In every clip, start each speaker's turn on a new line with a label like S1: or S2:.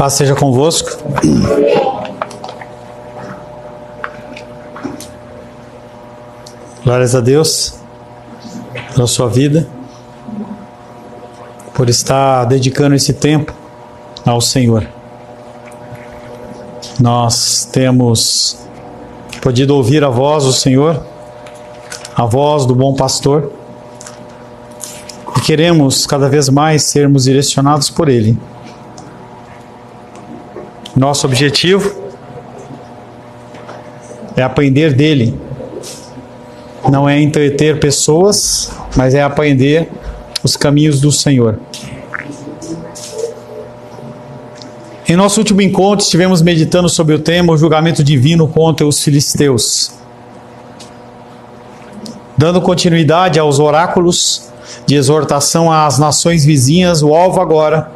S1: Paz seja convosco. Glórias a Deus pela sua vida, por estar dedicando esse tempo ao Senhor. Nós temos podido ouvir a voz do Senhor, a voz do bom pastor, e queremos cada vez mais sermos direcionados por Ele. Nosso objetivo é aprender dele. Não é entreter pessoas, mas é aprender os caminhos do Senhor. Em nosso último encontro, estivemos meditando sobre o tema, o julgamento divino contra os filisteus. Dando continuidade aos oráculos de exortação às nações vizinhas, o alvo agora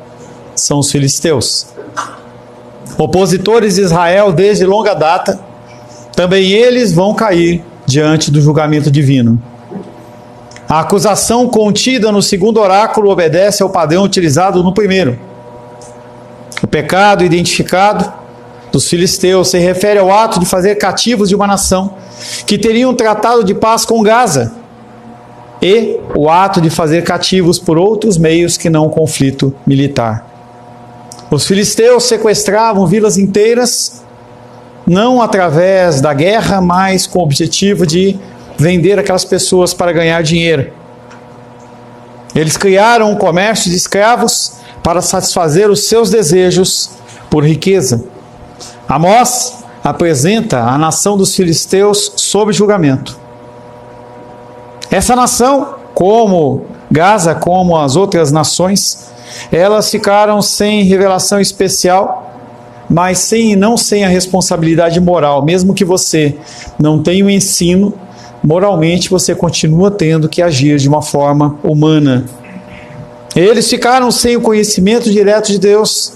S1: são os filisteus. Opositores de Israel desde longa data, também eles vão cair diante do julgamento divino. A acusação contida no segundo oráculo obedece ao padrão utilizado no primeiro. O pecado identificado dos filisteus se refere ao ato de fazer cativos de uma nação que teria um tratado de paz com Gaza, e o ato de fazer cativos por outros meios que não o conflito militar. Os filisteus sequestravam vilas inteiras, não através da guerra, mas com o objetivo de vender aquelas pessoas para ganhar dinheiro. Eles criaram um comércio de escravos para satisfazer os seus desejos por riqueza. Amós apresenta a nação dos filisteus sob julgamento. Essa nação, como Gaza, como as outras nações, elas ficaram sem revelação especial, mas não sem a responsabilidade moral. Mesmo que você não tenha o ensino, moralmente você continua tendo que agir de uma forma humana. Eles ficaram sem o conhecimento direto de Deus,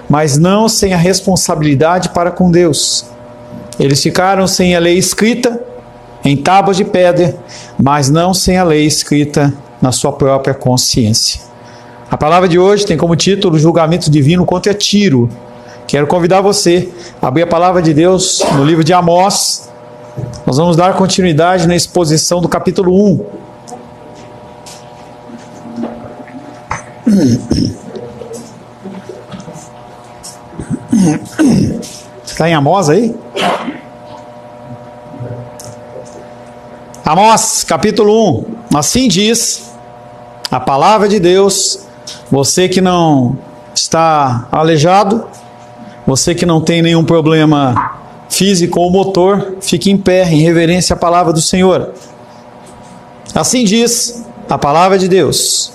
S1: mas não sem a responsabilidade para com Deus. Eles ficaram sem a lei escrita em tábuas de pedra, mas não sem a lei escrita na sua própria consciência. A palavra de hoje tem como título o julgamento divino contra Tiro. Quero convidar você a abrir a palavra de Deus no livro de Amós. Nós vamos dar continuidade na exposição do capítulo 1. Você está em Amós aí? Amós, capítulo 1. Assim diz a palavra de Deus. Você que não está aleijado, você que não tem nenhum problema físico ou motor, fique em pé em reverência à palavra do Senhor. Assim diz a palavra de Deus.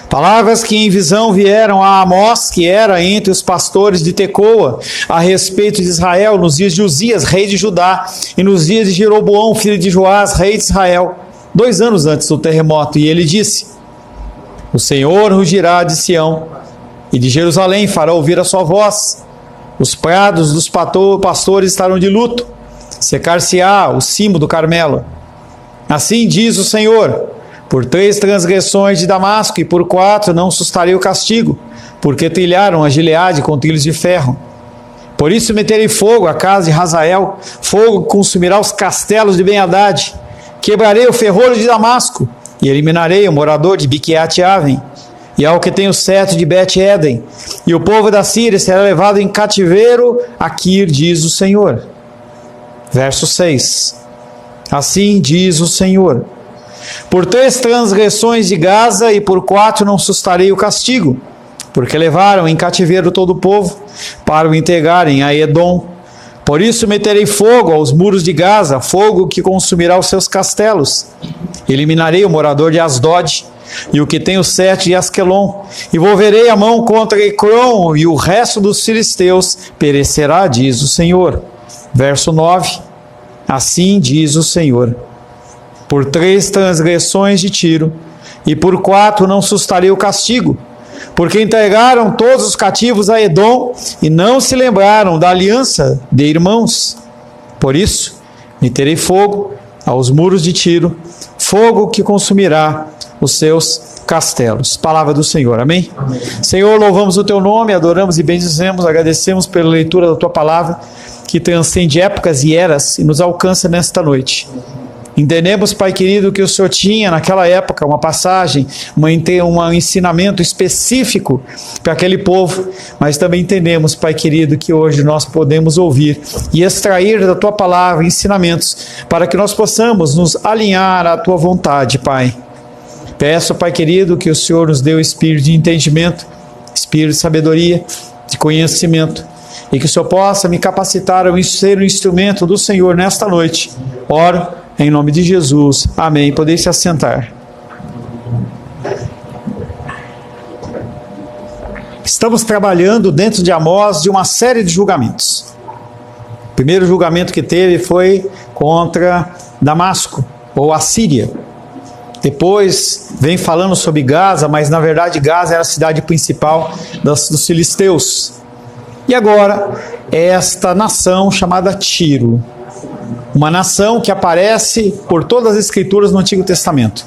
S1: Palavras que em visão vieram a Amós, que era entre os pastores de Tecoa, a respeito de Israel, nos dias de Uzias, rei de Judá, e nos dias de Jeroboão, filho de Joás, rei de Israel, 2 anos antes do terremoto. E ele disse: o Senhor rugirá de Sião, e de Jerusalém fará ouvir a sua voz. Os prados dos pastores estarão de luto, secar-se-á o cimo do Carmelo. Assim diz o Senhor: por 3 transgressões de Damasco e por 4 não sustarei o castigo, porque trilharam a Gileade com trilhos de ferro. Por isso meterei fogo à casa de Hazael, fogo consumirá os castelos de Ben-Hadad. Quebrarei o ferrolho de Damasco e eliminarei o morador de Biquiat-Avem, e ao que tem o cetro de Bet-Eden, e o povo da Síria será levado em cativeiro a Quir, diz o Senhor. Verso 6. Assim diz o Senhor: por 3 transgressões de Gaza e por 4 não sustarei o castigo, porque levaram em cativeiro todo o povo para o entregarem a Edom. Por isso meterei fogo aos muros de Gaza, fogo que consumirá os seus castelos. Eliminarei o morador de Asdod e o que tem o cetro de Asquelon, e volverei a mão contra Ecrom, e o resto dos filisteus perecerá, diz o Senhor. Verso 9. Assim diz o Senhor: por 3 transgressões de Tiro e por 4 não sustarei o castigo, porque entregaram todos os cativos a Edom e não se lembraram da aliança de irmãos. Por isso meterei fogo aos muros de Tiro, fogo que consumirá os seus castelos. Palavra do Senhor, amém?
S2: Amém.
S1: Senhor, louvamos o teu nome, adoramos e bendizemos, agradecemos pela leitura da tua palavra, que transcende épocas e eras e nos alcança nesta noite. Entendemos, Pai querido, que o Senhor tinha naquela época uma passagem, um ensinamento específico para aquele povo, mas também entendemos, Pai querido, que hoje nós podemos ouvir e extrair da Tua palavra ensinamentos para que nós possamos nos alinhar à Tua vontade, Pai. Peço, Pai querido, que o Senhor nos dê o espírito de entendimento, espírito de sabedoria, de conhecimento, e que o Senhor possa me capacitar a ser um instrumento do Senhor nesta noite. Oro em nome de Jesus. Amém. Podem se assentar. Estamos trabalhando dentro de Amós de uma série de julgamentos. O primeiro julgamento que teve foi contra Damasco, ou Assíria. Depois vem falando sobre Gaza, mas na verdade Gaza era a cidade principal dos filisteus. E agora, esta nação chamada Tiro. Uma nação que aparece por todas as escrituras no Antigo Testamento.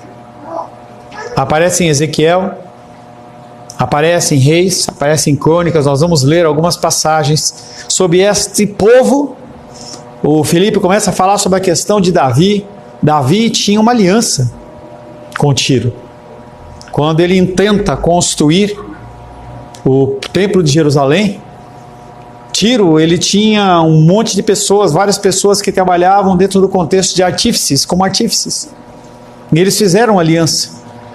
S1: Aparece em Ezequiel, aparece em Reis, aparece em Crônicas. Nós vamos ler algumas passagens sobre este povo. O Filipe começa a falar sobre a questão de Davi. Davi tinha uma aliança com Tiro. Quando ele intenta construir o Templo de Jerusalém, Tiro, ele tinha um monte de pessoas, várias pessoas que trabalhavam dentro do contexto de artífices, como artífices. E eles fizeram aliança.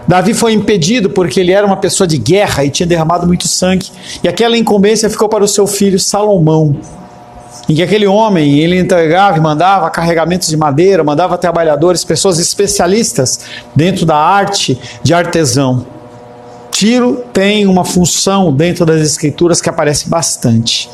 S1: Davi foi impedido porque ele era uma pessoa de guerra e tinha derramado muito sangue. E aquela incumbência ficou para o seu filho Salomão. Em que aquele homem, ele entregava e mandava carregamentos de madeira, mandava trabalhadores, pessoas especialistas dentro da arte de artesão. Tiro tem uma função dentro das escrituras que aparece bastante.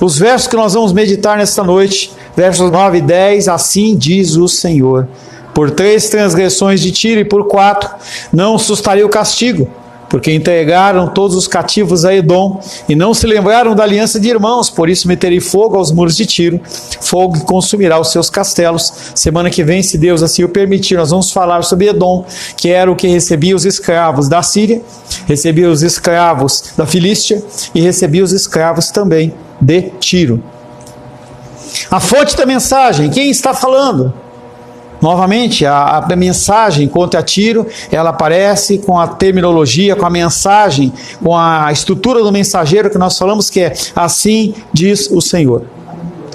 S1: Os versos que nós vamos meditar nesta noite, versos 9 e 10, assim diz o Senhor: por 3 transgressões de Tiro e por 4 não sustarei o castigo, porque entregaram todos os cativos a Edom e não se lembraram da aliança de irmãos. Por isso meterei fogo aos muros de Tiro, fogo que consumirá os seus castelos. Semana que vem, se Deus assim o permitir, nós vamos falar sobre Edom, que era o que recebia os escravos da Síria, recebia os escravos da Filístia e recebia os escravos também de Tiro. A fonte da mensagem, quem está falando? Novamente, a mensagem contra Tiro, ela aparece com a terminologia, com a mensagem, com a estrutura do mensageiro que nós falamos, que é assim diz o Senhor.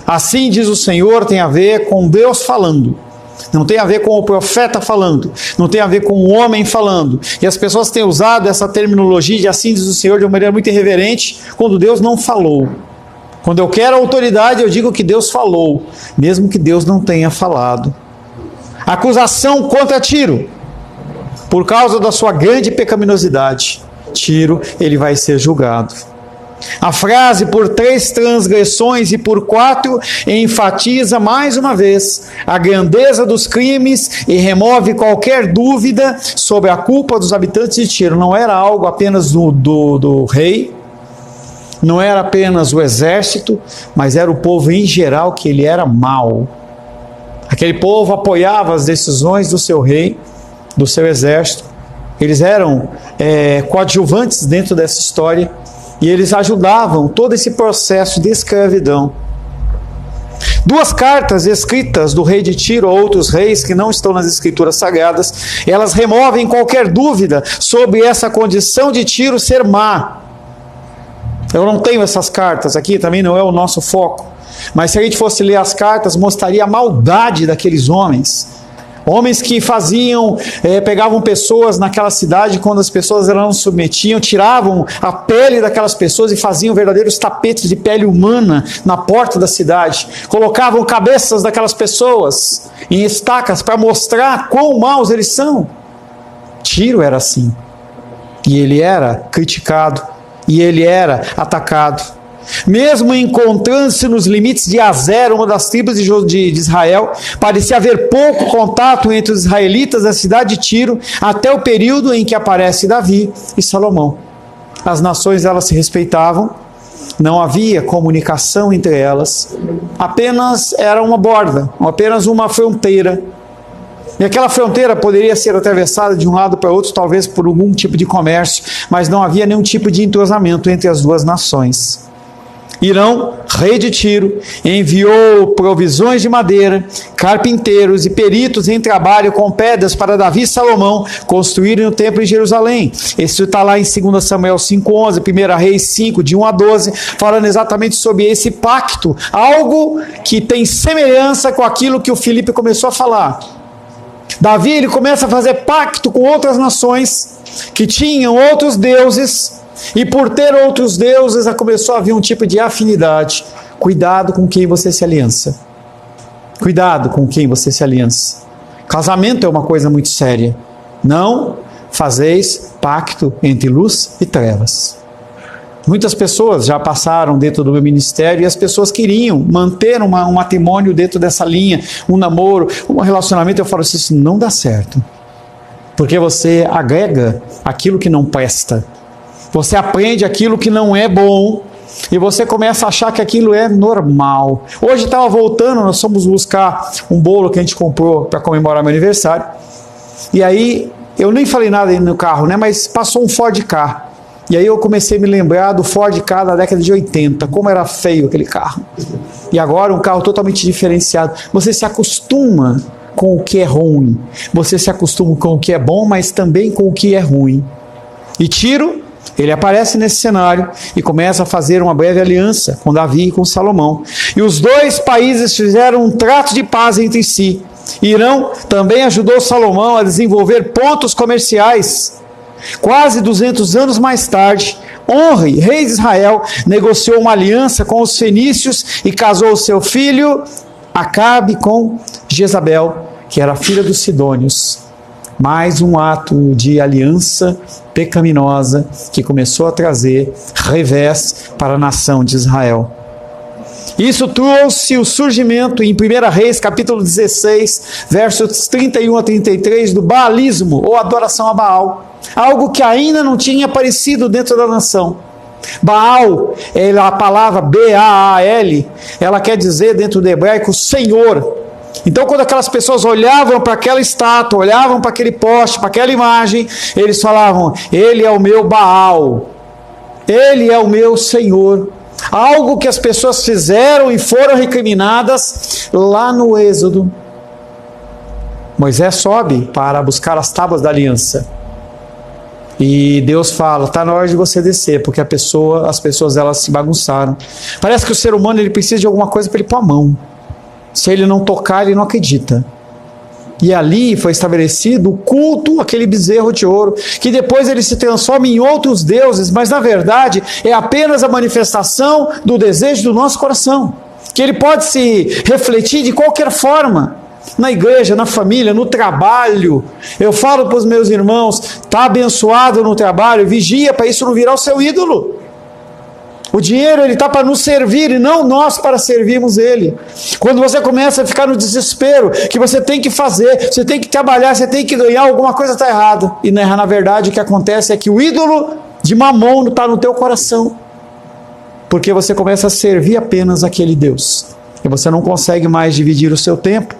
S1: Assim diz o Senhor tem a ver com Deus falando. Não tem a ver com o profeta falando, não tem a ver com o homem falando. E as pessoas têm usado essa terminologia de assim diz o Senhor de uma maneira muito irreverente, quando Deus não falou. Quando eu quero autoridade, eu digo que Deus falou, mesmo que Deus não tenha falado. Acusação contra Tiro, por causa da sua grande pecaminosidade. Tiro, ele vai ser julgado. A frase por 3 transgressões e por 4 enfatiza mais uma vez a grandeza dos crimes e remove qualquer dúvida sobre a culpa dos habitantes de Tiro. Não era algo apenas do rei, não era apenas o exército, mas era o povo em geral, que ele era mau. Aquele povo apoiava as decisões do seu rei, do seu exército. Eles eram coadjuvantes dentro dessa história e eles ajudavam todo esse processo de escravidão. 2 cartas escritas do rei de Tiro a outros reis que não estão nas escrituras sagradas, elas removem qualquer dúvida sobre essa condição de Tiro ser má. Eu não tenho essas cartas aqui, também não é o nosso foco. Mas se a gente fosse ler as cartas, mostraria a maldade daqueles homens. Homens que pegavam pessoas naquela cidade, quando as pessoas não se submetiam, tiravam a pele daquelas pessoas e faziam verdadeiros tapetes de pele humana na porta da cidade. Colocavam cabeças daquelas pessoas em estacas para mostrar quão maus eles são. Tiro era assim. E ele era criticado. E ele era atacado. Mesmo encontrando-se nos limites de Azer, uma das tribos de Israel, parecia haver pouco contato entre os israelitas da cidade de Tiro, até o período em que aparece Davi e Salomão. As nações, elas se respeitavam, não havia comunicação entre elas, apenas era uma borda, apenas uma fronteira. E aquela fronteira poderia ser atravessada de um lado para outro, talvez por algum tipo de comércio, mas não havia nenhum tipo de entrosamento entre as duas nações. Hirão, rei de Tiro, enviou provisões de madeira, carpinteiros e peritos em trabalho com pedras para Davi e Salomão construírem o templo em Jerusalém. Isso está lá em 2 Samuel 5:11, 1 Reis 5, de 1 a 12, falando exatamente sobre esse pacto, algo que tem semelhança com aquilo que o Filipe começou a falar. Davi, ele começa a fazer pacto com outras nações que tinham outros deuses, e por ter outros deuses, começou a haver um tipo de afinidade. Cuidado com quem você se aliança. Cuidado com quem você se aliança. Casamento é uma coisa muito séria. Não fazeis pacto entre luz e trevas. Muitas pessoas já passaram dentro do meu ministério e as pessoas queriam manter um matrimônio dentro dessa linha, um namoro, um relacionamento. Eu falo assim, isso não dá certo. Porque você agrega aquilo que não presta. Você aprende aquilo que não é bom e você começa a achar que aquilo é normal. Hoje estava voltando, nós fomos buscar um bolo que a gente comprou para comemorar meu aniversário. E aí, eu nem falei nada no carro, né? Mas passou um Ford Ka. E aí eu comecei a me lembrar do Ford Ka da década de 80, como era feio aquele carro. E agora um carro totalmente diferenciado. Você se acostuma com o que é ruim. Você se acostuma com o que é bom, mas também com o que é ruim. E Tiro, ele aparece nesse cenário e começa a fazer uma breve aliança com Davi e com Salomão. E os dois países fizeram um trato de paz entre si. Hirão também ajudou Salomão a desenvolver pontos comerciais. Quase 200 anos mais tarde, Onri, rei de Israel, negociou uma aliança com os fenícios e casou seu filho Acabe com Jezabel, que era filha dos sidônios. Mais um ato de aliança pecaminosa que começou a trazer revés para a nação de Israel. Isso trouxe o surgimento em 1 Reis, capítulo 16, versos 31 a 33, do baalismo, ou adoração a Baal. Algo que ainda não tinha aparecido dentro da nação. Baal, a palavra B-A-A-L, ela quer dizer dentro do hebraico Senhor. Então, quando aquelas pessoas olhavam para aquela estátua, olhavam para aquele poste, para aquela imagem, eles falavam, ele é o meu Baal, ele é o meu Senhor. Algo que as pessoas fizeram e foram recriminadas lá no Êxodo. Moisés sobe para buscar as tábuas da aliança. E Deus fala, está na hora de você descer, porque as pessoas elas se bagunçaram. Parece que o ser humano ele precisa de alguma coisa para ele pôr a mão. Se ele não tocar, ele não acredita. E ali foi estabelecido o culto àquele bezerro de ouro, que depois ele se transforma em outros deuses, mas na verdade é apenas a manifestação do desejo do nosso coração, que ele pode se refletir de qualquer forma, na igreja, na família, no trabalho. Eu falo para os meus irmãos, está abençoado no trabalho, vigia para isso não virar o seu ídolo. O dinheiro ele está para nos servir e não nós para servirmos ele. Quando você começa a ficar no desespero, que você tem que fazer, você tem que trabalhar, você tem que ganhar, alguma coisa está errada. E na verdade o que acontece é que o ídolo de Mamon está no teu coração. Porque você começa a servir apenas aquele Deus. E você não consegue mais dividir o seu tempo.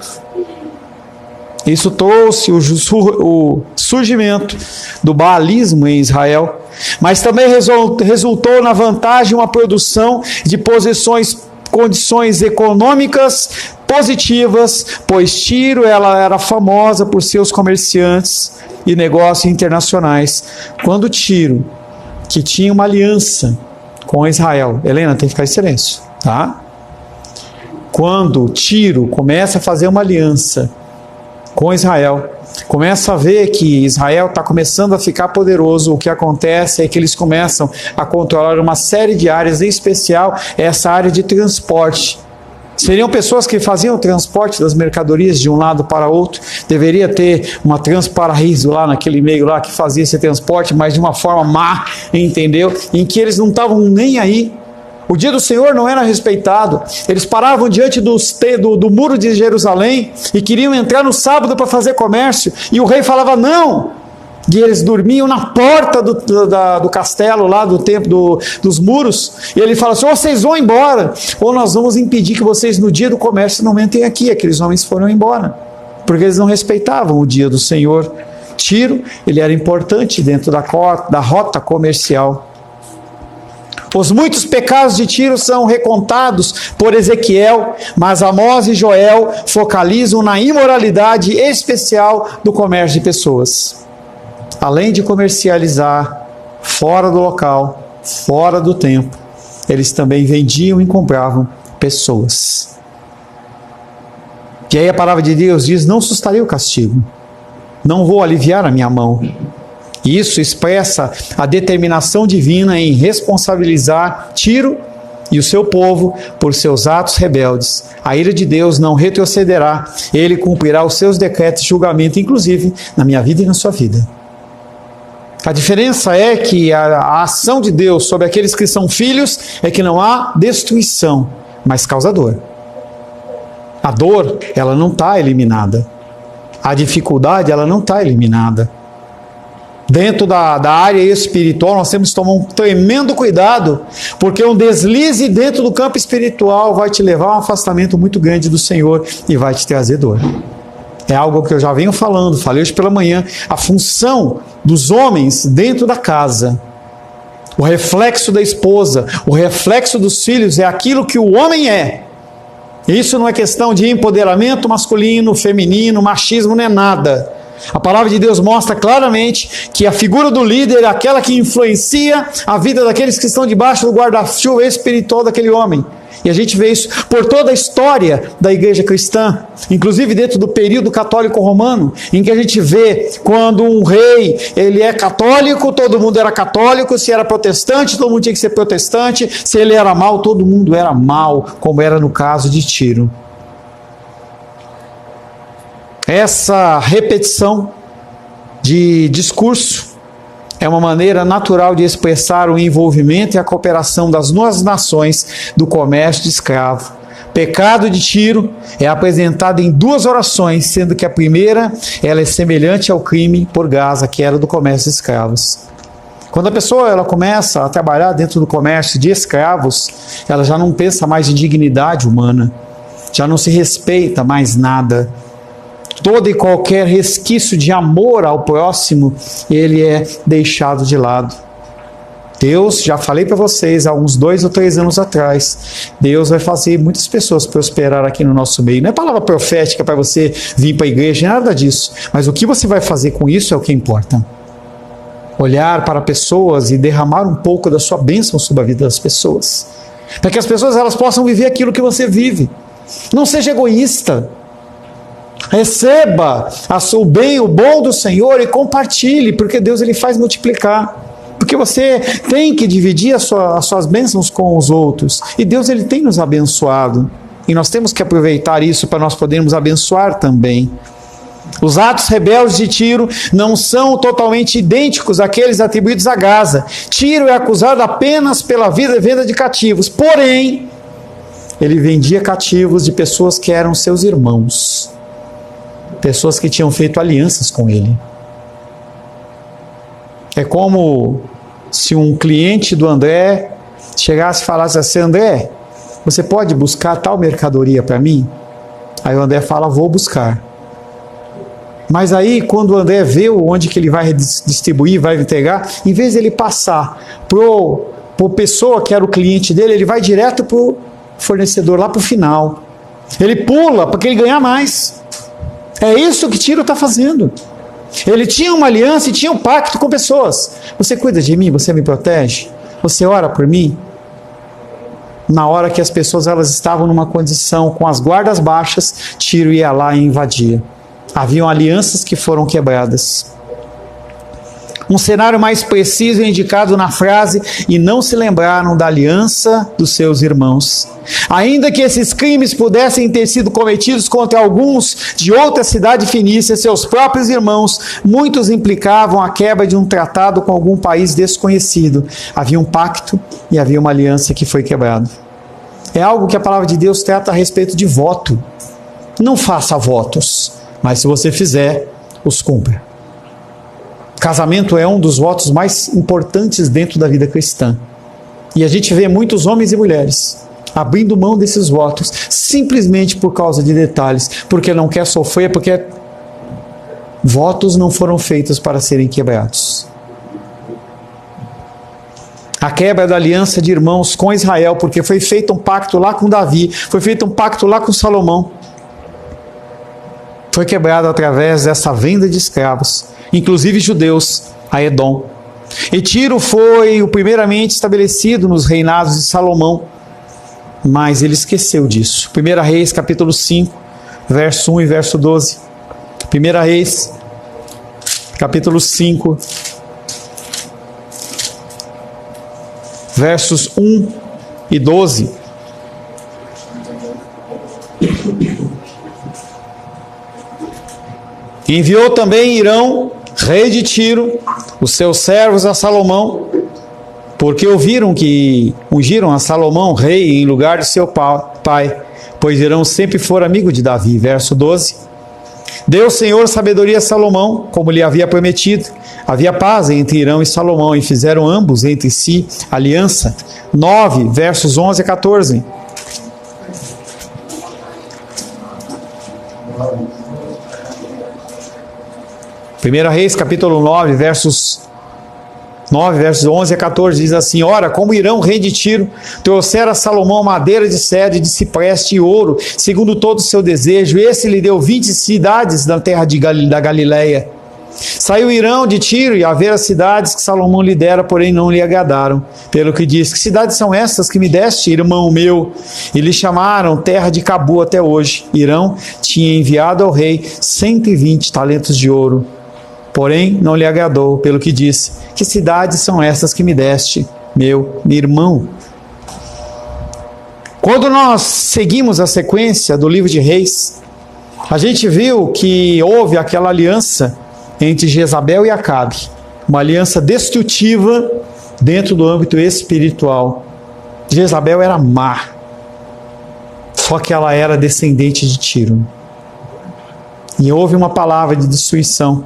S1: Isso trouxe o surgimento do baalismo em Israel, mas também resultou na vantagem uma produção de condições econômicas positivas, pois Tiro ela era famosa por seus comerciantes e negócios internacionais. Quando Tiro, que tinha uma aliança com Israel, Helena, tem que ficar em silêncio, tá? Quando Tiro começa a fazer uma aliança com Israel, começa a ver que Israel está começando a ficar poderoso, o que acontece é que eles começam a controlar uma série de áreas, em especial essa área de transporte. Seriam pessoas que faziam o transporte das mercadorias de um lado para outro, deveria ter uma Transparaíso lá naquele meio lá que fazia esse transporte, mas de uma forma má, entendeu? Em que eles não estavam nem aí. O dia do Senhor não era respeitado. Eles paravam diante do muro de Jerusalém e queriam entrar no sábado para fazer comércio. E o rei falava não. E eles dormiam na porta do castelo, lá do templo dos muros. E ele fala assim, ou vocês vão embora, ou nós vamos impedir que vocês no dia do comércio não entrem aqui. Aqueles homens foram embora. porque eles não respeitavam o dia do Senhor. Tiro, ele era importante dentro da rota comercial. Os muitos pecados de Tiro são recontados por Ezequiel, mas Amós e Joel focalizam na imoralidade especial do comércio de pessoas. Além de comercializar fora do local, fora do tempo, eles também vendiam e compravam pessoas. E aí a palavra de Deus diz: não sustarei o castigo, não vou aliviar a minha mão. Isso expressa a determinação divina em responsabilizar Tiro e o seu povo por seus atos rebeldes. A ira de Deus não retrocederá, ele cumprirá os seus decretos de julgamento, inclusive na minha vida e na sua vida. A diferença é que a ação de Deus sobre aqueles que são filhos é que não há destruição, mas causa dor. A dor, ela não está eliminada. A dificuldade, ela não está eliminada. Dentro da área espiritual, nós temos que tomar um tremendo cuidado, porque um deslize dentro do campo espiritual vai te levar a um afastamento muito grande do Senhor e vai te trazer dor. É algo que eu já venho falando, falei hoje pela manhã, a função dos homens dentro da casa, o reflexo da esposa, o reflexo dos filhos é aquilo que o homem é. Isso não é questão de empoderamento masculino, feminino, machismo, não é nada. A palavra de Deus mostra claramente que a figura do líder é aquela que influencia a vida daqueles que estão debaixo do guarda-chuva espiritual daquele homem. E a gente vê isso por toda a história da igreja cristã, inclusive dentro do período católico romano, em que a gente vê quando um rei, ele é católico, todo mundo era católico, se era protestante, todo mundo tinha que ser protestante, se ele era mau, todo mundo era mau, como era no caso de Tiro. Essa repetição de discurso é uma maneira natural de expressar o envolvimento e a cooperação das duas nações do comércio de escravo. Pecado de Tiro é apresentado em duas orações, sendo que a primeira ela é semelhante ao crime por Gaza, que era do comércio de escravos. Quando a pessoa ela começa a trabalhar dentro do comércio de escravos, ela já não pensa mais em dignidade humana, já não se respeita mais nada. Todo e qualquer resquício de amor ao próximo, ele é deixado de lado. Deus, já falei para vocês há uns 2 ou 3 anos atrás, Deus vai fazer muitas pessoas prosperar aqui no nosso meio. Não é palavra profética para você vir para a igreja, nada disso. Mas o que você vai fazer com isso é o que importa. Olhar para pessoas e derramar um pouco da sua bênção sobre a vida das pessoas. Para que as pessoas elas possam viver aquilo que você vive. Não seja egoísta. Receba o bom do Senhor e compartilhe, porque Deus ele faz multiplicar. Porque você tem que dividir as suas bênçãos com os outros. E Deus ele tem nos abençoado. E nós temos que aproveitar isso para nós podermos abençoar também. Os atos rebeldes de Tiro não são totalmente idênticos àqueles atribuídos a Gaza. Tiro é acusado apenas pela venda de cativos. Porém, ele vendia cativos de pessoas que eram seus irmãos. Pessoas que tinham feito alianças com ele. É como se um cliente do André chegasse e falasse assim: André, você pode buscar tal mercadoria para mim? Aí o André fala: vou buscar. Mas aí quando o André vê onde que ele vai distribuir, vai entregar, em vez de ele passar para a pessoa que era o cliente dele, ele vai direto para o fornecedor, lá para o final. Ele pula para que ele ganhar mais. É isso que Tiro está fazendo. Ele tinha uma aliança e tinha um pacto com pessoas. Você cuida de mim, você me protege, você ora por mim. Na hora que as pessoas elas estavam numa condição com as guardas baixas, Tiro ia lá e invadia. Haviam alianças que foram quebradas. Um cenário mais preciso é indicado na frase: e não se lembraram da aliança dos seus irmãos. Ainda que esses crimes pudessem ter sido cometidos contra alguns de outra cidade fenícia, seus próprios irmãos, muitos implicavam a quebra de um tratado com algum país desconhecido. Havia um pacto e havia uma aliança que foi quebrada. É algo que a palavra de Deus trata a respeito de voto. Não faça votos, mas se você fizer, os cumpra. Casamento é um dos votos mais importantes dentro da vida cristã. E a gente vê muitos homens e mulheres abrindo mão desses votos, simplesmente por causa de detalhes, porque não quer sofrer, porque votos não foram feitos para serem quebrados. A quebra da aliança de irmãos com Israel, porque foi feito um pacto lá com Davi, foi feito um pacto lá com Salomão, foi quebrado através dessa venda de escravos, inclusive judeus, a Edom. E Tiro foi o primeiramente estabelecido nos reinados de Salomão, mas ele esqueceu disso. 1 Reis capítulo 5, verso 1 e verso 12. 1 Reis capítulo 5, versos 1 e 12. Enviou também Hirão, rei de Tiro, os seus servos a Salomão, porque ouviram que ungiram a Salomão rei em lugar de seu pai, pois Hirão sempre fora amigo de Davi. Verso 12. Deu o Senhor sabedoria a Salomão, como lhe havia prometido. Havia paz entre Hirão e Salomão, e fizeram ambos entre si aliança. 9, versos 11 a 14. Primeira Reis, capítulo 9, versos 11 a 14, diz assim: Ora, como Hirão, rei de Tiro, trouxera a Salomão madeira de cedro, de cipreste e ouro, segundo todo o seu desejo, esse lhe deu 20 cidades na terra da Galileia. Saiu Hirão de Tiro e a ver as cidades que Salomão lhe dera, porém não lhe agradaram. Pelo que diz: Que cidades são estas que me deste, irmão meu? E lhe chamaram terra de Cabu até hoje. Hirão tinha enviado ao rei 120 talentos de ouro, porém não lhe agradou, pelo que disse: Que cidades são estas que me deste, meu irmão? Quando nós seguimos a sequência do livro de Reis, a gente viu que houve aquela aliança entre Jezabel e Acabe, uma aliança destrutiva dentro do âmbito espiritual. Jezabel era má, só que ela era descendente de Tiro, e houve uma palavra de destruição.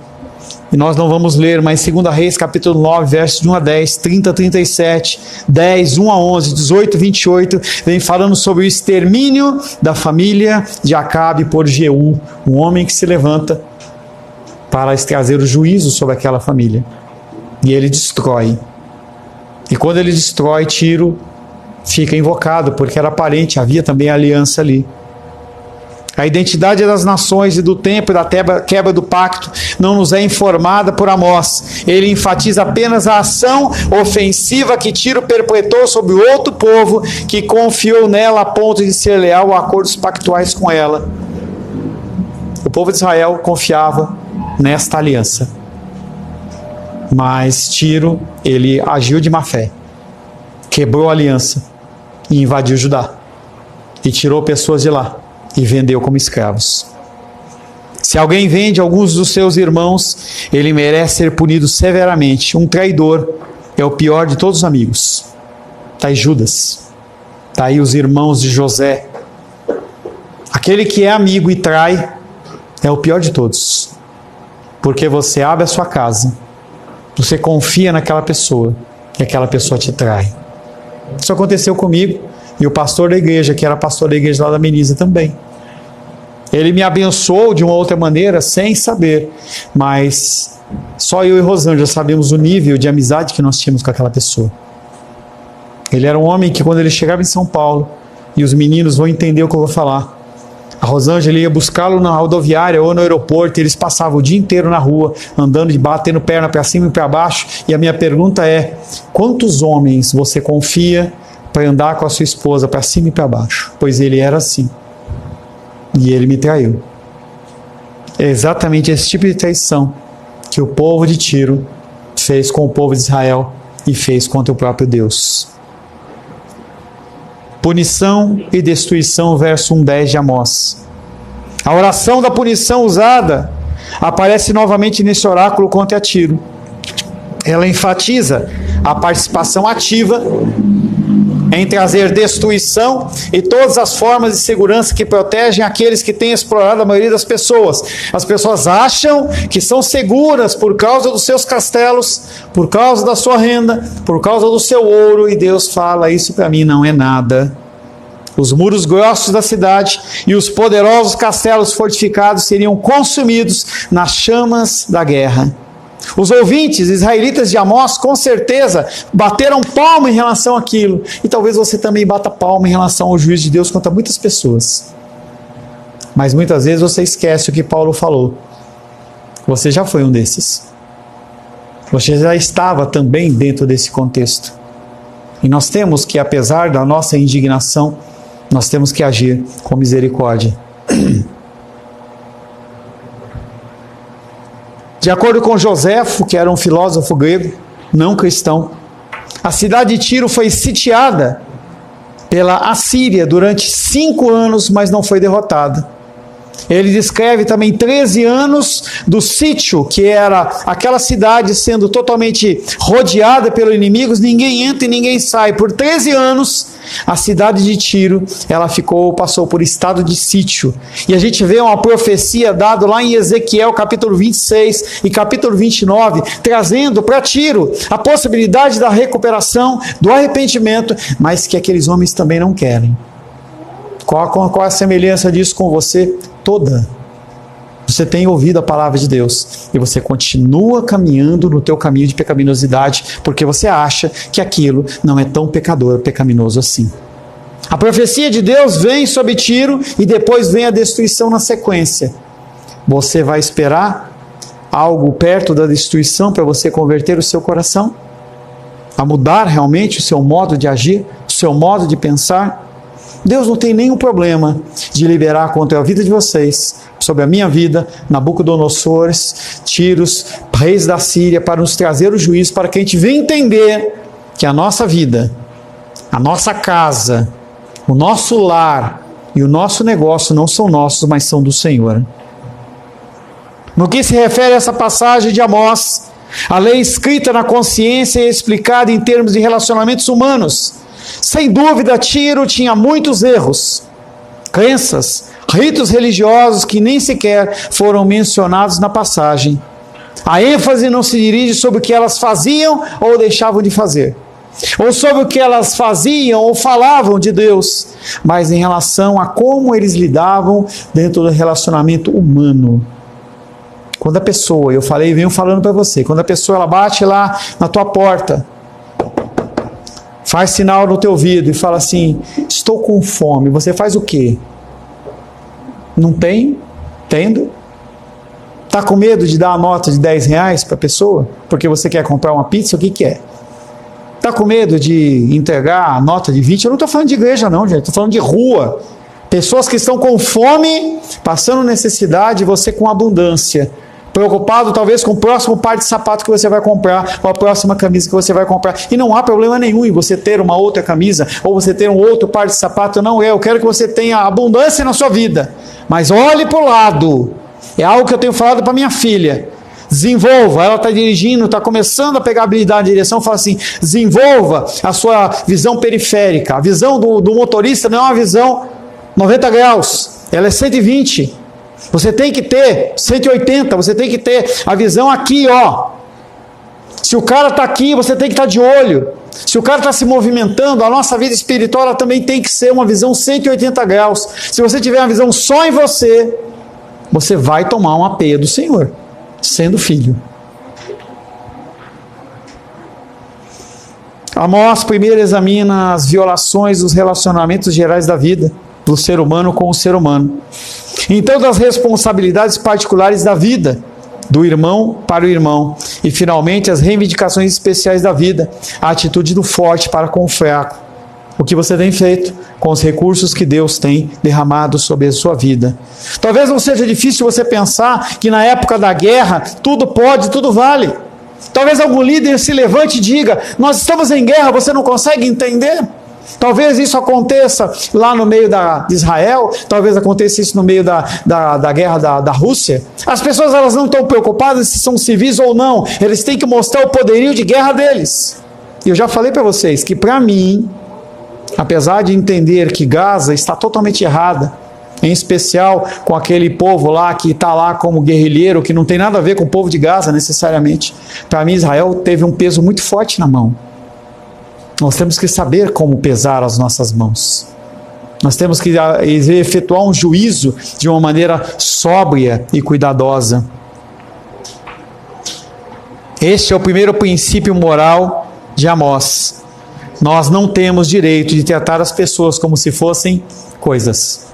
S1: E nós não vamos ler, mas 2 Reis, capítulo 9, versos de 1 a 10, 30 a 37, 10, 1 a 11, 18 a 28, vem falando sobre o extermínio da família de Acabe por Jeú, um homem que se levanta para trazer o juízo sobre aquela família. E ele destrói. E quando ele destrói, Tiro fica invocado, porque era parente, havia também aliança ali. A identidade das nações e do tempo e da quebra do pacto não nos é informada por Amós. Ele enfatiza apenas a ação ofensiva que Tiro perpetrou sobre outro povo que confiou nela a ponto de ser leal a acordos pactuais com ela. O povo de Israel confiava nesta aliança. Mas Tiro, ele agiu de má fé, quebrou a aliança e invadiu Judá. E tirou pessoas de lá e vendeu como escravos. Se alguém vende alguns dos seus irmãos, ele merece ser punido severamente. Um traidor é o pior de todos os amigos. Está aí Judas, está aí os irmãos de José. Aquele que é amigo e trai é o pior de todos, porque você abre a sua casa, você confia naquela pessoa e aquela pessoa te trai. Isso aconteceu comigo e o pastor da igreja, que era pastor da igreja lá da Menisa também. Ele me abençoou de uma outra maneira, sem saber, mas só eu e Rosângela sabemos o nível de amizade que nós tínhamos com aquela pessoa. Ele era um homem que, quando ele chegava em São Paulo, e os meninos vão entender o que eu vou falar, a Rosângela ia buscá-lo na rodoviária ou no aeroporto, e eles passavam o dia inteiro na rua, andando, batendo perna para cima e para baixo, e a minha pergunta é: quantos homens você confia para andar com a sua esposa para cima e para baixo? Pois ele era assim. E ele me traiu. É exatamente esse tipo de traição que o povo de Tiro fez com o povo de Israel e fez contra o próprio Deus. Punição e destruição, verso 1:10 de Amós. A oração da punição usada aparece novamente nesse oráculo contra Tiro. Ela enfatiza a participação ativa em trazer destruição e todas as formas de segurança que protegem aqueles que têm explorado a maioria das pessoas. As pessoas acham que são seguras por causa dos seus castelos, por causa da sua renda, por causa do seu ouro, e Deus fala: isso para mim não é nada. Os muros grossos da cidade e os poderosos castelos fortificados seriam consumidos nas chamas da guerra. Os ouvintes israelitas de Amós, com certeza, bateram palma em relação àquilo. E talvez você também bata palma em relação ao juízo de Deus contra muitas pessoas. Mas muitas vezes você esquece o que Paulo falou. Você já foi um desses. Você já estava também dentro desse contexto. E nós temos que, apesar da nossa indignação, nós temos que agir com misericórdia. De acordo com Joséfo, que era um filósofo grego, não cristão, a cidade de Tiro foi sitiada pela Assíria durante 5 anos, mas não foi derrotada. Ele descreve também 13 anos do sítio, que era aquela cidade sendo totalmente rodeada pelos inimigos, ninguém entra e ninguém sai. Por 13 anos, a cidade de Tiro, ela passou por estado de sítio. E a gente vê uma profecia dada lá em Ezequiel, capítulo 26 e capítulo 29, trazendo para Tiro a possibilidade da recuperação, do arrependimento, mas que aqueles homens também não querem. Qual a semelhança disso com você? Toda. Você tem ouvido a palavra de Deus e você continua caminhando no teu caminho de pecaminosidade porque você acha que aquilo não é tão pecaminoso assim. A profecia de Deus vem sobre Tiro e depois vem a destruição na sequência. Você vai esperar algo perto da destruição para você converter o seu coração? A mudar realmente o seu modo de agir, o seu modo de pensar? Deus não tem nenhum problema de liberar contra a vida de vocês, sobre a minha vida, Nabucodonosores, Tiros, reis da Síria, para nos trazer o juízo, para que a gente venha entender que a nossa vida, a nossa casa, o nosso lar e o nosso negócio não são nossos, mas são do Senhor. No que se refere a essa passagem de Amós, a lei escrita na consciência e explicada em termos de relacionamentos humanos, sem dúvida, Tiro tinha muitos erros, crenças, ritos religiosos que nem sequer foram mencionados na passagem. A ênfase não se dirige sobre o que elas faziam ou deixavam de fazer, ou sobre o que elas faziam ou falavam de Deus, mas em relação a como eles lidavam dentro do relacionamento humano. Quando a pessoa, venho falando para você, quando a pessoa ela bate lá na tua porta, faz sinal no teu ouvido e fala assim, estou com fome, você faz o quê? Não tem? Tendo? Está com medo de dar a nota de R$10 para a pessoa? Porque você quer comprar uma pizza? O que é? Está com medo de entregar a nota de 20? Eu não estou falando de igreja não, gente, estou falando de rua. Pessoas que estão com fome, passando necessidade, você com abundância. Preocupado talvez com o próximo par de sapato que você vai comprar, ou a próxima camisa que você vai comprar. E não há problema nenhum em você ter uma outra camisa, ou você ter um outro par de sapato. Não é, eu quero que você tenha abundância na sua vida. Mas olhe para o lado. É algo que eu tenho falado para minha filha. Desenvolva, ela está dirigindo, está começando a pegar habilidade de direção, fala assim, desenvolva a sua visão periférica. A visão do motorista não é uma visão 90 graus, ela é 120. Você tem que ter 180, você tem que ter a visão aqui, ó. Se o cara está aqui, você tem que estar de olho. Se o cara está se movimentando, a nossa vida espiritual ela também tem que ser uma visão 180 graus. Se você tiver uma visão só em você, você vai tomar uma peia do Senhor, sendo filho. Amós primeiro examina as violações dos relacionamentos gerais da vida, do ser humano com o ser humano. Então, das responsabilidades particulares da vida, do irmão para o irmão. E, finalmente, as reivindicações especiais da vida, a atitude do forte para com o fraco. O que você tem feito com os recursos que Deus tem derramado sobre a sua vida. Talvez não seja difícil você pensar que na época da guerra, tudo pode, tudo vale. Talvez algum líder se levante e diga, nós estamos em guerra, você não consegue entender? Talvez isso aconteça lá no meio de Israel, talvez aconteça isso no meio da guerra da Rússia. As pessoas elas não estão preocupadas se são civis ou não, eles têm que mostrar o poderio de guerra deles. E eu já falei para vocês que para mim, apesar de entender que Gaza está totalmente errada, em especial com aquele povo lá que está lá como guerrilheiro, que não tem nada a ver com o povo de Gaza necessariamente, para mim Israel teve um peso muito forte na mão. Nós temos que saber como pesar as nossas mãos. Nós temos que efetuar um juízo de uma maneira sóbria e cuidadosa. Este é o primeiro princípio moral de Amós. Nós não temos direito de tratar as pessoas como se fossem coisas.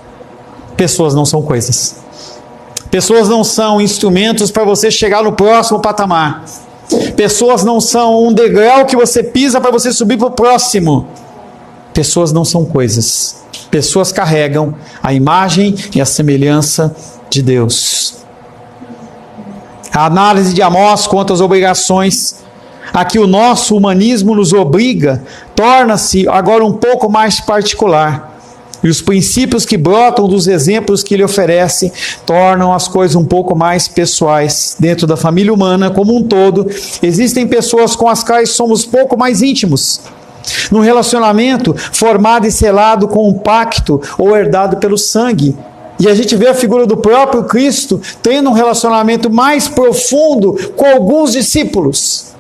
S1: Pessoas não são coisas. Pessoas não são instrumentos para você chegar no próximo patamar. Pessoas não são um degrau que você pisa para você subir para o próximo. Pessoas não são coisas. Pessoas carregam a imagem e a semelhança de Deus. A análise de Amós quanto às obrigações a que o nosso humanismo nos obriga torna-se agora um pouco mais particular. E os princípios que brotam dos exemplos que ele oferece tornam as coisas um pouco mais pessoais. Dentro da família humana como um todo, existem pessoas com as quais somos pouco mais íntimos. Num relacionamento formado e selado com um pacto ou herdado pelo sangue. E a gente vê a figura do próprio Cristo tendo um relacionamento mais profundo com alguns discípulos.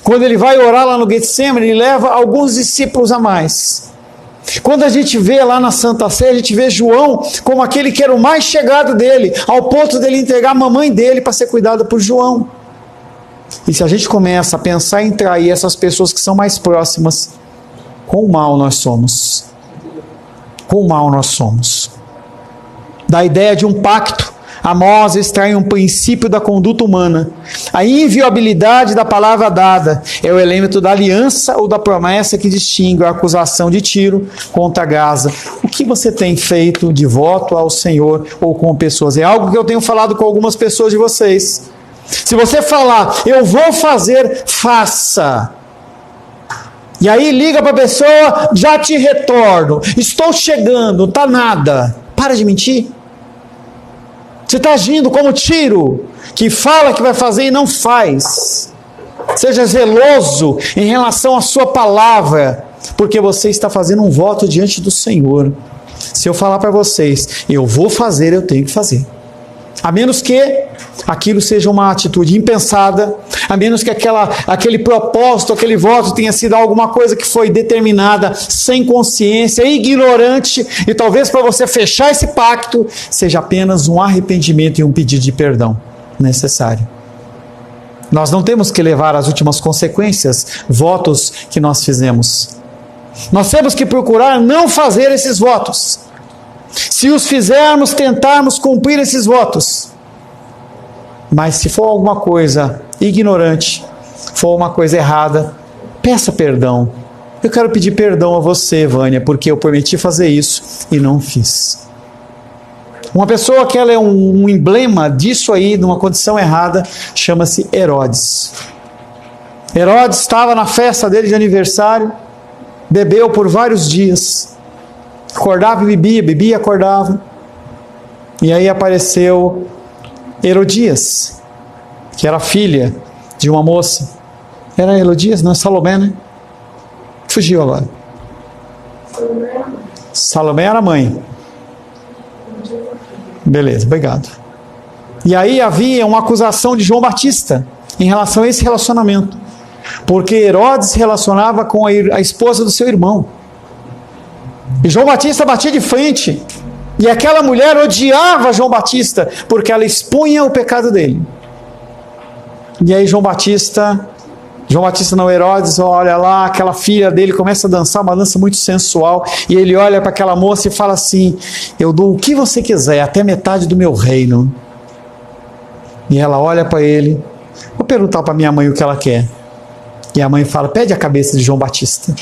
S1: Quando ele vai orar lá no Getsemane, ele leva alguns discípulos a mais. Quando a gente vê lá na Santa Ceia, a gente vê João como aquele que era o mais chegado dele, ao ponto dele entregar a mamãe dele para ser cuidada por João. E se a gente começa a pensar em trair essas pessoas que são mais próximas, quão mal nós somos. Quão mal nós somos. Da ideia de um pacto, Amós extrai um princípio da conduta humana. A inviolabilidade da palavra dada é o elemento da aliança ou da promessa que distingue a acusação de Tiro contra Gaza. O que você tem feito de voto ao Senhor ou com pessoas? É algo que eu tenho falado com algumas pessoas de vocês. Se você falar, eu vou fazer, faça. E aí liga para a pessoa, já te retorno, estou chegando, não está nada. Para de mentir. Você está agindo como Tiro, que fala que vai fazer e não faz. Seja zeloso em relação à sua palavra, porque você está fazendo um voto diante do Senhor. Se eu falar para vocês, eu vou fazer, eu tenho que fazer. A menos que aquilo seja uma atitude impensada, a menos que aquele propósito, aquele voto tenha sido alguma coisa que foi determinada sem consciência, ignorante, e talvez para você fechar esse pacto, seja apenas um arrependimento e um pedido de perdão necessário. Nós não temos que levar às últimas consequências votos que nós fizemos. Nós temos que procurar não fazer esses votos. Se os fizermos, tentarmos cumprir esses votos. Mas se for alguma coisa ignorante, for uma coisa errada, peça perdão. Eu quero pedir perdão a você, Vânia, porque eu prometi fazer isso e não fiz. Uma pessoa que ela é um emblema disso aí, numa condição errada, chama-se Herodes. Herodes estava na festa dele de aniversário, bebeu por vários dias, acordava e bebia e acordava. E aí apareceu Herodias, que era filha de uma moça. Era Herodias? Não, é Salomé, né? Fugiu agora. Salomé era a mãe. Beleza, obrigado. E aí havia uma acusação de João Batista em relação a esse relacionamento. Porque Herodes se relacionava com a esposa do seu irmão. E João Batista batia de frente. E aquela mulher odiava João Batista, porque ela expunha o pecado dele. E aí João Batista não, Herodes, olha lá, aquela filha dele começa a dançar uma dança muito sensual, e ele olha para aquela moça e fala assim, eu dou o que você quiser, até metade do meu reino. E ela olha para ele, vou perguntar para minha mãe o que ela quer. E a mãe fala, pede a cabeça de João Batista.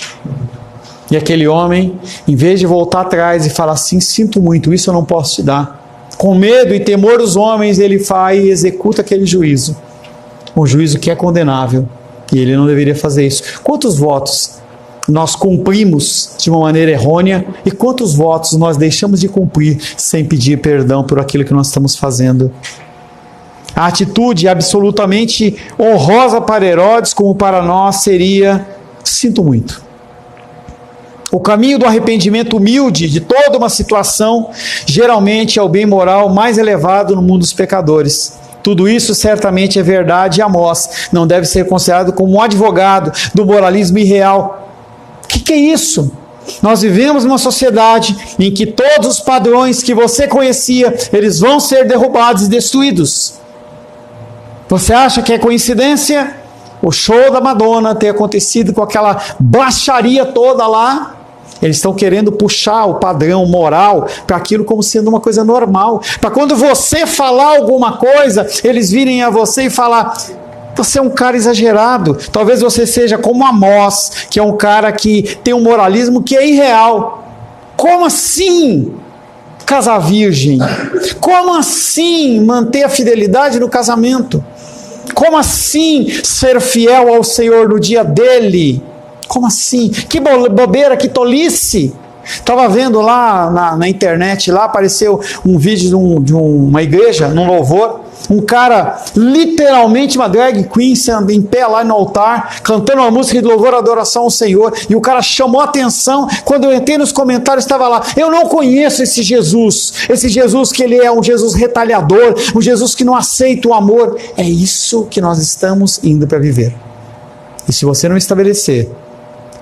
S1: E aquele homem, em vez de voltar atrás e falar assim, sinto muito, isso eu não posso te dar. Com medo e temor dos homens, ele vai e executa aquele juízo. Um juízo que é condenável. E ele não deveria fazer isso. Quantos votos nós cumprimos de uma maneira errônea e quantos votos nós deixamos de cumprir sem pedir perdão por aquilo que nós estamos fazendo? A atitude absolutamente honrosa para Herodes, como para nós, seria, sinto muito. O caminho do arrependimento humilde de toda uma situação, geralmente é o bem moral mais elevado no mundo dos pecadores. Tudo isso certamente é verdade e Amós não deve ser considerado como um advogado do moralismo irreal. O que é isso? Nós vivemos numa sociedade em que todos os padrões que você conhecia, eles vão ser derrubados e destruídos. Você acha que é coincidência o show da Madonna ter acontecido com aquela baixaria toda lá? Eles estão querendo puxar o padrão moral para aquilo como sendo uma coisa normal. Para quando você falar alguma coisa, eles virem a você e falar: você é um cara exagerado. Talvez você seja como Amós, que é um cara que tem um moralismo que é irreal. Como assim casar virgem? Como assim manter a fidelidade no casamento? Como assim ser fiel ao Senhor no dia dele? Como assim? Que bobeira, que tolice! Estava vendo lá na internet, lá apareceu um vídeo de uma igreja, num louvor, um cara, literalmente uma drag queen, sendo em pé lá no altar, cantando uma música de louvor e adoração ao Senhor, e o cara chamou a atenção. Quando eu entrei nos comentários, estava lá: eu não conheço esse Jesus que ele é um Jesus retalhador, um Jesus que não aceita o amor. É isso que nós estamos indo para viver. E se você não estabelecer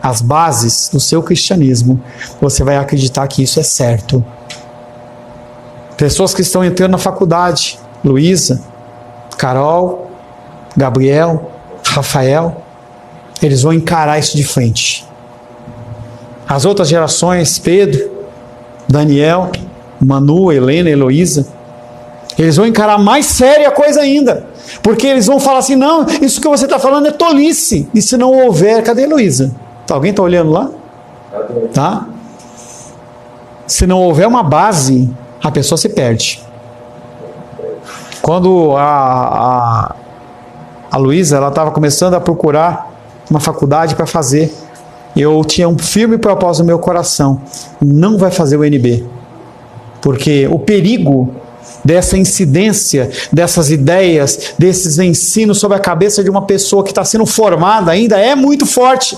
S1: as bases do seu cristianismo, você vai acreditar que isso é certo. Pessoas que estão entrando na faculdade, Luísa, Carol, Gabriel, Rafael, eles vão encarar isso de frente. As outras gerações, Pedro, Daniel, Manu, Helena, Heloísa, eles vão encarar mais séria a coisa ainda, porque eles vão falar assim: não, isso que você está falando é tolice. E se não houver, cadê a Heloísa? Alguém está olhando lá? Tá? Se não houver uma base, a pessoa se perde. Quando a Luísa, ela estava começando a procurar uma faculdade para fazer, eu tinha um firme propósito no meu coração: não vai fazer o UNB, porque o perigo dessa incidência, dessas ideias, desses ensinos sobre a cabeça de uma pessoa que está sendo formada ainda é muito forte.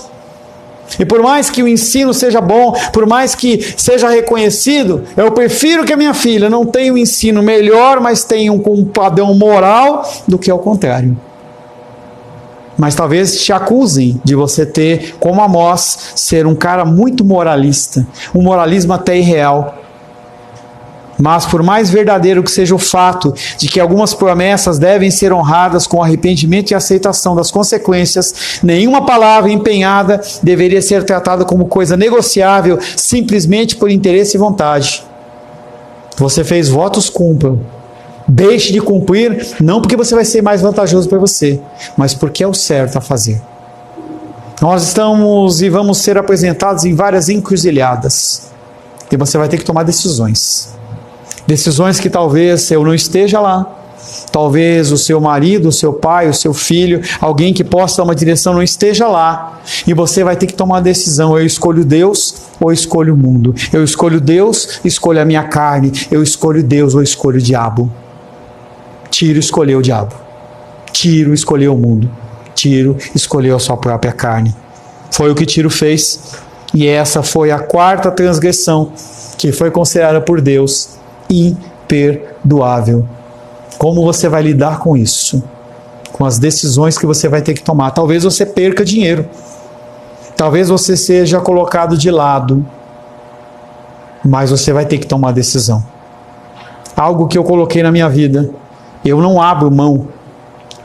S1: E por mais que o ensino seja bom, por mais que seja reconhecido, eu prefiro que a minha filha não tenha um ensino melhor, mas tenha um padrão moral, do que ao contrário. Mas talvez te acusem de você ter, como Amós, ser um cara muito moralista, um moralismo até irreal. Mas por mais verdadeiro que seja o fato de que algumas promessas devem ser honradas com arrependimento e aceitação das consequências, nenhuma palavra empenhada deveria ser tratada como coisa negociável simplesmente por interesse e vontade. Você fez votos, cumpra. Deixe de cumprir, não porque você vai ser mais vantajoso para você, mas porque é o certo a fazer. Nós estamos e vamos ser apresentados em várias encruzilhadas, e você vai ter que tomar decisões. Decisões que talvez eu não esteja lá, talvez o seu marido, o seu pai, o seu filho, alguém que possa dar uma direção não esteja lá, e você vai ter que tomar uma decisão: eu escolho Deus ou escolho o mundo? Eu escolho Deus, escolho a minha carne. Eu escolho Deus ou escolho o diabo? Tiro escolheu o diabo, Tiro escolheu o mundo, Tiro escolheu a sua própria carne. Foi o que Tiro fez, e essa foi a quarta transgressão que foi considerada por Deus imperdoável. Como você vai lidar com isso? Com as decisões que você vai ter que tomar. Talvez você perca dinheiro, talvez você seja colocado de lado, mas você vai ter que tomar decisão. Algo que eu coloquei na minha vida: eu não abro mão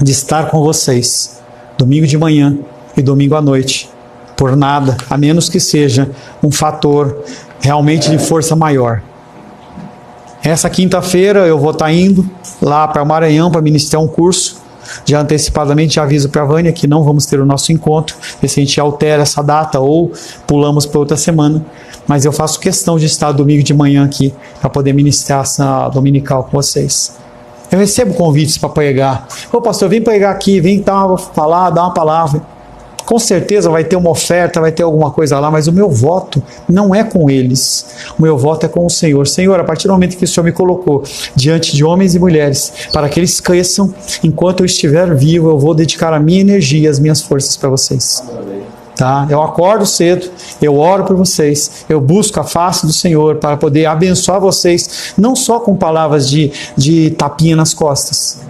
S1: de estar com vocês domingo de manhã e domingo à noite por nada, a menos que seja um fator realmente de força maior. Essa quinta-feira eu vou estar indo lá para Maranhão para ministrar um curso. Já antecipadamente aviso para a Vânia que não vamos ter o nosso encontro, ver se a gente altera essa data ou pulamos para outra semana. Mas eu faço questão de estar domingo de manhã aqui para poder ministrar essa dominical com vocês. Eu recebo convites para pregar. Ô pastor, vem pregar aqui, vem falar, dar uma palavra. Com certeza vai ter uma oferta, vai ter alguma coisa lá, mas o meu voto não é com eles. O meu voto é com o Senhor. Senhor, a partir do momento que o Senhor me colocou diante de homens e mulheres, para que eles cresçam, enquanto eu estiver vivo, eu vou dedicar a minha energia e as minhas forças para vocês. Tá? Eu acordo cedo, eu oro por vocês, eu busco a face do Senhor para poder abençoar vocês, não só com palavras de tapinha nas costas,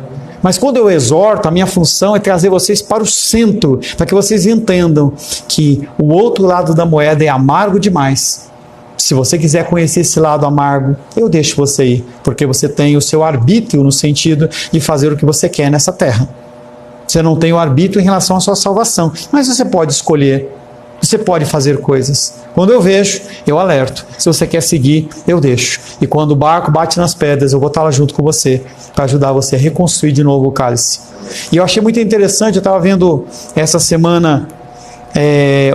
S1: Mas quando eu exorto, a minha função é trazer vocês para o centro, para que vocês entendam que o outro lado da moeda é amargo demais. Se você quiser conhecer esse lado amargo, eu deixo você ir, porque você tem o seu arbítrio no sentido de fazer o que você quer nessa terra. Você não tem o arbítrio em relação à sua salvação, mas você pode escolher, você pode fazer coisas. Quando eu vejo, eu alerto. Se você quer seguir, eu deixo. E quando o barco bate nas pedras, eu vou estar lá junto com você, para ajudar você a reconstruir de novo o cálice. E eu achei muito interessante, eu estava vendo essa semana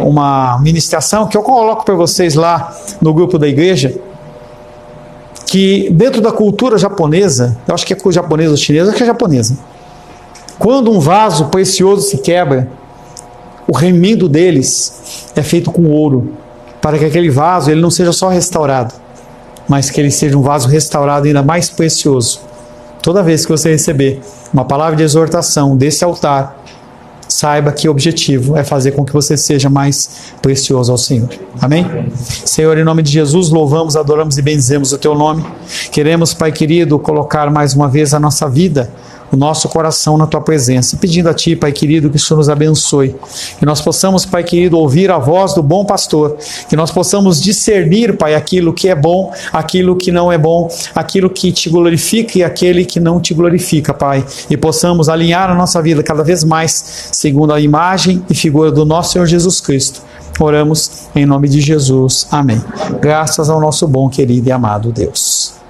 S1: uma ministração que eu coloco para vocês lá no grupo da igreja, que dentro da cultura japonesa, eu acho que é japonesa ou chinesa, acho que é japonesa, quando um vaso precioso se quebra, o remendo deles é feito com ouro, para que aquele vaso ele não seja só restaurado, mas que ele seja um vaso restaurado ainda mais precioso. Toda vez que você receber uma palavra de exortação desse altar, saiba que o objetivo é fazer com que você seja mais precioso ao Senhor. Amém? Senhor, em nome de Jesus, louvamos, adoramos e bendizemos o Teu nome. Queremos, Pai querido, colocar mais uma vez a nossa vida, o nosso coração na Tua presença, pedindo a Ti, Pai querido, que o Senhor nos abençoe, que nós possamos, Pai querido, ouvir a voz do bom pastor, que nós possamos discernir, Pai, aquilo que é bom, aquilo que não é bom, aquilo que Te glorifica e aquele que não Te glorifica, Pai, e possamos alinhar a nossa vida cada vez mais, segundo a imagem e figura do nosso Senhor Jesus Cristo. Oramos em nome de Jesus. Amém. Graças ao nosso bom, querido e amado Deus.